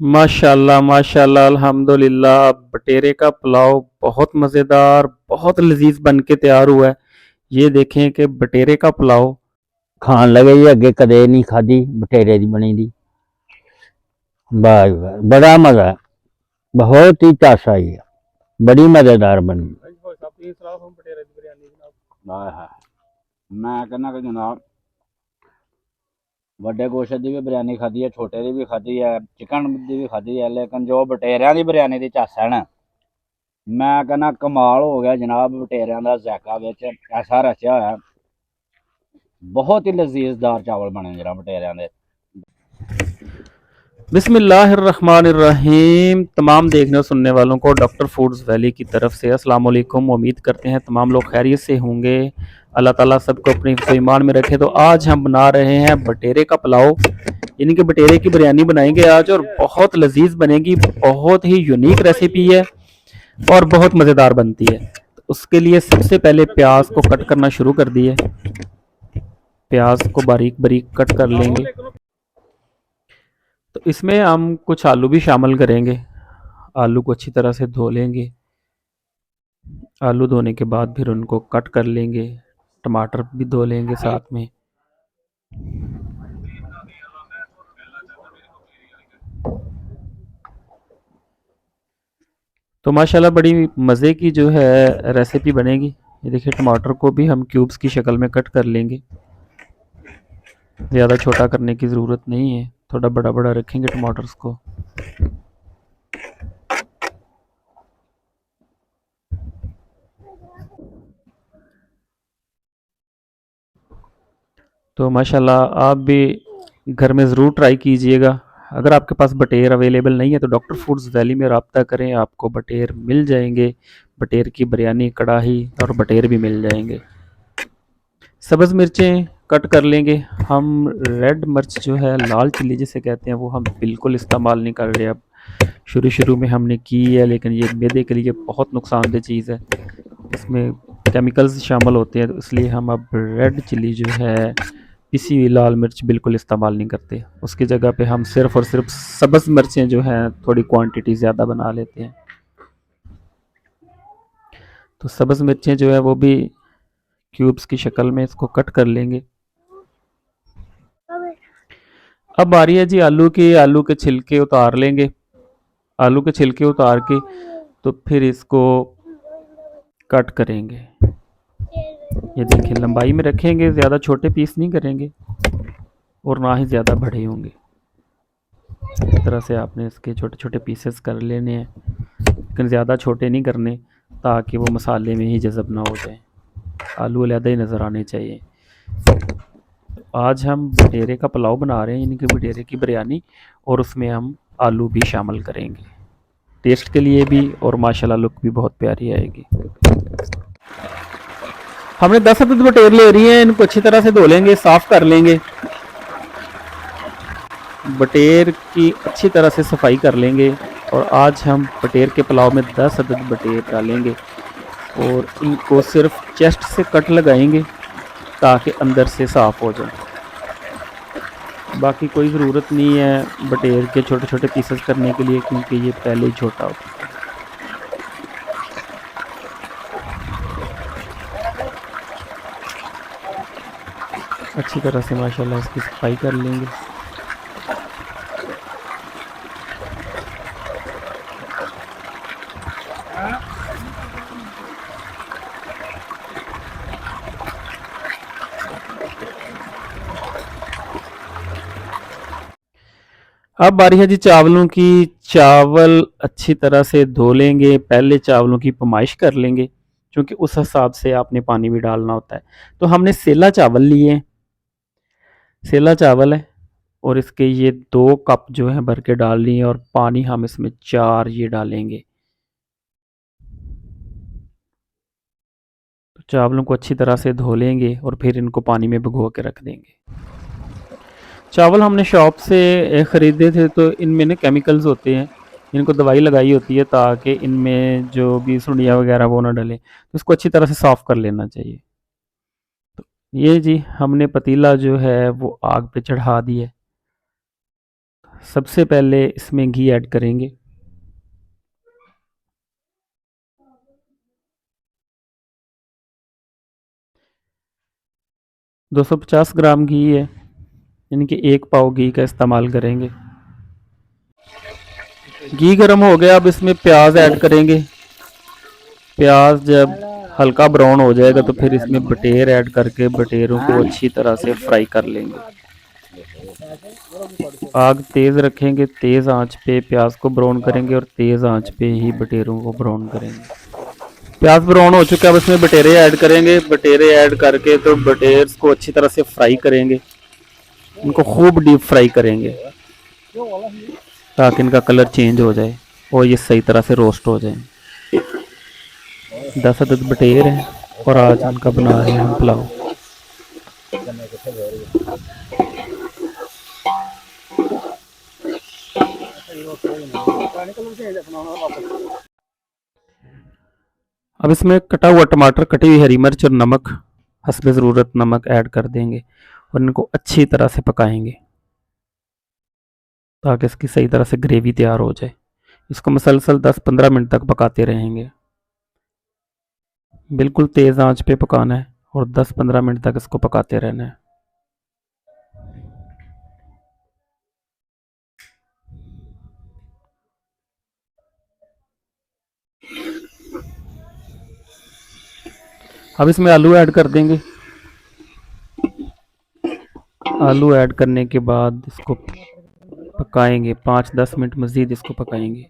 माशाल्लाह माशाल्लाह अल्हम्दुलिल्लाह। बटेरे का पुलाव बहुत मज़ेदार, बहुत लजीज बन के तैयार हुआ है। ये देखें कि बटेरे का पुलाव खान लगे जी, अगे कदे नहीं खाधी बटेरे दी बनी दी। वाह जी वाह, बड़ा मजा है, बहुत ही चास आई है, बड़ी मजेदार बनी। वाह हाँ, मैं कहना कि जनाब बड़े गोश्त की भी बिरयानी खाधी है, छोटे की भी खाधी है, चिकन की भी खाधी है, लेकिन जो बटेरिया की बिरयानी की झस है ना, मैं कहना कमाल हो गया जनाब। बटेरिया का जायका बिच ऐसा रचा है, बहुत ही लजीजदार चावल बने जनाब बटेरिया के। बिस्मिल्लाहिर्रहमानिर्रहीम। तमाम देखने और सुनने वालों को डॉक्टर फूड्स वैली की तरफ से अस्सलाम वालेकुम। उम्मीद करते हैं तमाम लोग खैरियत से होंगे। अल्लाह ताला सबको अपने हिफ्ज़ ईमान में रखे। तो आज हम बना रहे हैं बटेरे का पुलाव, यानी कि बटेरे की बिरयानी बनाएंगे आज, और बहुत लजीज बनेगी। बहुत ही यूनिक रेसिपी है और बहुत मज़ेदार बनती है। तो उसके लिए सबसे पहले प्याज को कट करना शुरू कर दिए। प्याज को बारीक बारीक कट कर लेंगे। तो इसमें हम कुछ आलू भी शामिल करेंगे। आलू को अच्छी तरह से धो लेंगे। आलू धोने के बाद फिर उनको कट कर लेंगे। टमाटर भी धो लेंगे साथ में। तो माशाल्लाह बड़ी मज़े की जो है रेसिपी बनेगी। ये देखिए, टमाटर को भी हम क्यूब्स की शक्ल में कट कर लेंगे। ज़्यादा छोटा करने की ज़रूरत नहीं है, थोड़ा बड़ा बड़ा रखेंगे टमाटर्स को। तो माशाल्लाह आप भी घर में ज़रूर ट्राई कीजिएगा। अगर आपके पास बटेर अवेलेबल नहीं है तो डॉक्टर फूड्स वैली में रब्ता करें, आपको बटेर मिल जाएंगे। बटेर की बिरयानी, कढ़ाई और बटेर भी मिल जाएंगे। सब्ज़ मिर्चें कट कर लेंगे। हम रेड मिर्च जो है, लाल चिल्ली जिसे कहते हैं, वो हम बिल्कुल इस्तेमाल नहीं कर रहे। अब शुरू शुरू में हमने की है, लेकिन ये मैदे के लिए बहुत नुकसानदेह चीज़ है। इसमें केमिकल्स शामिल होते हैं, तो इसलिए हम अब रेड चिल्ली जो है, पिसी हुई लाल मिर्च बिल्कुल इस्तेमाल नहीं करते। उसकी जगह पे हम सिर्फ़ और सिर्फ सब्ज़ मिर्चें जो हैं थोड़ी क्वांटिटी ज़्यादा बना लेते हैं। तो सब्ज़ मिर्चें जो है वो भी क्यूब्स की शक्ल में इसको कट कर लेंगे। अब बारी है जी आलू की। आलू के छिलके उतार लेंगे। आलू के छिलके उतार के तो फिर इसको कट करेंगे। ये देखिए, लंबाई में रखेंगे, ज़्यादा छोटे पीस नहीं करेंगे और ना ही ज़्यादा बड़े होंगे। इस तरह से आपने इसके छोटे छोटे पीसेस कर लेने हैं, लेकिन ज़्यादा छोटे नहीं करने, ताकि वो मसाले में ही जज़ब ना हो जाए। आलू अलहदा ही नज़र आने चाहिए। आज हम बटेरे का पुलाव बना रहे हैं, यानी कि बटेरे की बिरयानी, और उसमें हम आलू भी शामिल करेंगे टेस्ट के लिए भी, और माशाल्लाह लुक भी बहुत प्यारी आएगी। हमने 10 अदद बटेर ले रही हैं। इनको अच्छी तरह से धो लेंगे, साफ़ कर लेंगे। बटेर की अच्छी तरह से सफाई कर लेंगे। और आज हम बटेर के पुलाव में 10 अदद बटेर डालेंगे और इनको सिर्फ चेस्ट से कट लगाएंगे ताकि अंदर से साफ़ हो जाए। बाकी कोई ज़रूरत नहीं है बटेर के छोटे छोटे पीसेस करने के लिए, क्योंकि ये पहले ही छोटा होता है। अच्छी तरह से माशाल्लाह इसकी सफाई कर लेंगे। अब बारी है जी चावलों की। चावल अच्छी तरह से धो लेंगे। पहले चावलों की पमाइश कर लेंगे, क्योंकि उस हिसाब से आपने पानी भी डालना होता है। तो हमने सेला चावल लिए हैं। सेला चावल है, और इसके ये 2 कप जो है भर के डाल लिए, और पानी हम इसमें 4 ये डालेंगे। तो चावलों को अच्छी तरह से धो लेंगे और फिर इनको पानी में भिगो के रख देंगे। चावल हमने शॉप से ख़रीदे थे, तो इनमें ना केमिकल्स होते हैं, इनको दवाई लगाई होती है ताकि इनमें जो भी सुंडियाँ वगैरह वो ना डले। तो इसको अच्छी तरह से साफ़ कर लेना चाहिए। तो ये जी हमने पतीला जो है वो आग पे चढ़ा दिया। सबसे पहले इसमें घी ऐड करेंगे। दो सौ 250 ग्राम घी है, यानी कि 1 पाव घी का इस्तेमाल करेंगे। घी गर्म हो गया, अब इसमें प्याज ऐड करेंगे। प्याज जब हल्का ब्राउन हो जाएगा तो फिर इसमें बटेर ऐड करके बटेरों को अच्छी तरह से फ्राई कर लेंगे। आग तेज़ रखेंगे, तेज़ आंच पे प्याज को ब्राउन करेंगे और तेज़ आंच पे ही बटेरों को ब्राउन करेंगे। प्याज ब्राउन हो चुका है, अब इसमें बटेरे ऐड करेंगे। बटेरे ऐड करके तो बटेर्स को अच्छी तरह से फ्राई करेंगे, इनको खूब डीप फ्राई करेंगे ताकि इनका कलर चेंज हो जाए और ये सही तरह से रोस्ट हो जाए। 10 अदद बटेर हैं और आज इनका बना रहे हैं हम पुलाव। अब इसमें कटा हुआ टमाटर, कटी हुई हरी मिर्च और नमक, हस्बे ज़रूरत नमक ऐड कर देंगे और इनको अच्छी तरह से पकाएंगे ताकि इसकी सही तरह से ग्रेवी तैयार हो जाए। इसको मुसलसल 10-15 मिनट तक पकाते रहेंगे। बिल्कुल तेज़ आंच पे पकाना है और 10-15 मिनट तक इसको पकाते रहना है। अब इसमें आलू ऐड कर देंगे। आलू ऐड करने के बाद इसको पकाएंगे 5-10 मिनट मज़ीद इसको पकाएंगे।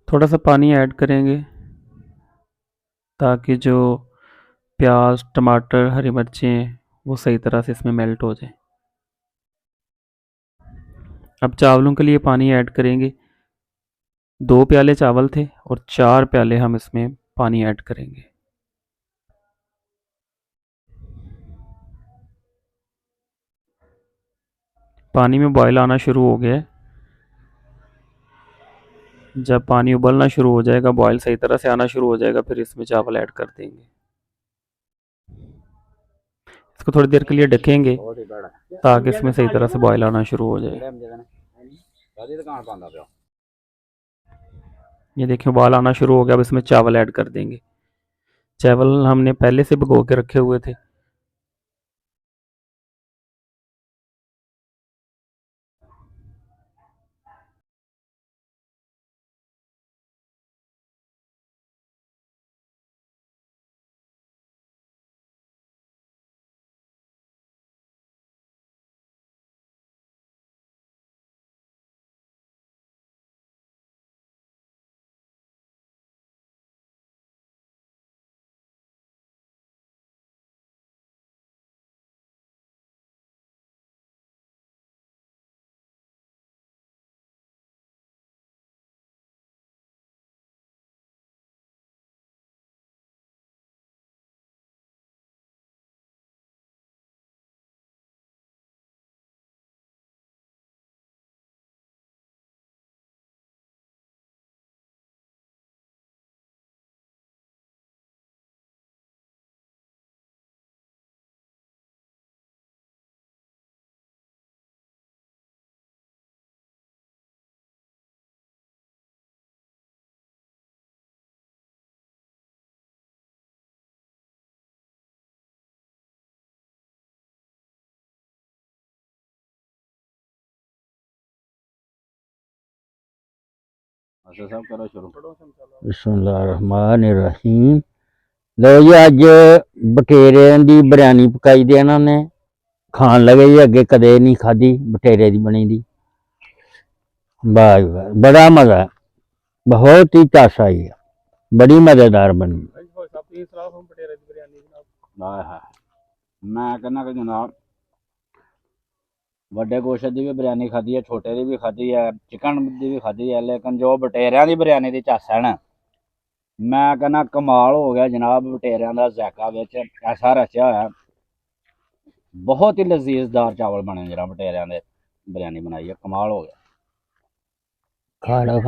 थोड़ा सा पानी ऐड करेंगे ताकि जो प्याज, टमाटर, हरी मिर्चें वो सही तरह से इसमें मेल्ट हो जाए। अब चावलों के लिए पानी ऐड करेंगे। 2 प्याले चावल थे और 4 प्याले हम इसमें पानी ऐड करेंगे। पानी में बॉयल आना शुरू हो गया है। जब पानी उबलना शुरू हो जाएगा, बॉयल सही तरह से आना शुरू हो जाएगा, फिर इसमें चावल ऐड कर देंगे। इसको थोड़ी देर के लिए ढकेंगे ताकि इसमें सही तरह से बॉयल आना शुरू हो जाए। ये देखिए उबाल आना शुरू हो गया, अब इसमें चावल ऐड कर देंगे। चावल हमने पहले से भिगो के रखे हुए थे। बिस्मिल्लाहिर्रहमानिर्रहीम। लो जी अज बटेरियां दी बिरयानी पकाई दी इन्हां ने, खान लगे जी अगे कदे नहीं खाधी बटेरे दी बनी दी। वाह जी वाह, बड़ा मजा है, बहुत ही चास आई है, बड़ी मजेदार बनी। मैं कहना कि जनाब ਵੱਡੇ ਗੋਸ਼ਤ ਦੀ ਵੀ ਬਿਰਿਆਨੀ ਖਾਧੀ ਹੈ, ਛੋਟੇ ਦੀ ਵੀ ਖਾਧੀ ਹੈ, ਚਿਕਨ ਦੀ ਵੀ ਖਾਧੀ ਹੈ, ਲੇਕਿਨ ਜੋ ਬਟੇਰਿਆਂ ਦੀ ਬਿਰਿਆਨੀ ਦੀ ਝੱਸ ਹੈ ਨਾ, ਮੈਂ ਕਹਿੰਦਾ ਕਮਾਲ ਹੋ ਗਿਆ ਜਨਾਬ। ਬਟੇਰਿਆਂ ਦਾ ਜ਼ਾਇਕਾ ਵਿੱਚ ਐਸਾ ਰਚਿਆ ਹੋਇਆ, ਬਹੁਤ ਹੀ ਲਜ਼ੀਜ਼ਦਾਰ ਚਾਵਲ ਬਣੇ ਜਰਾ ਬਟੇਰਿਆਂ ਦੇ ਬਿਰਿਆਨੀ ਬਣਾਈ ਹੈ, ਕਮਾਲ ਹੋ ਗਿਆ। ਖਾਣਾ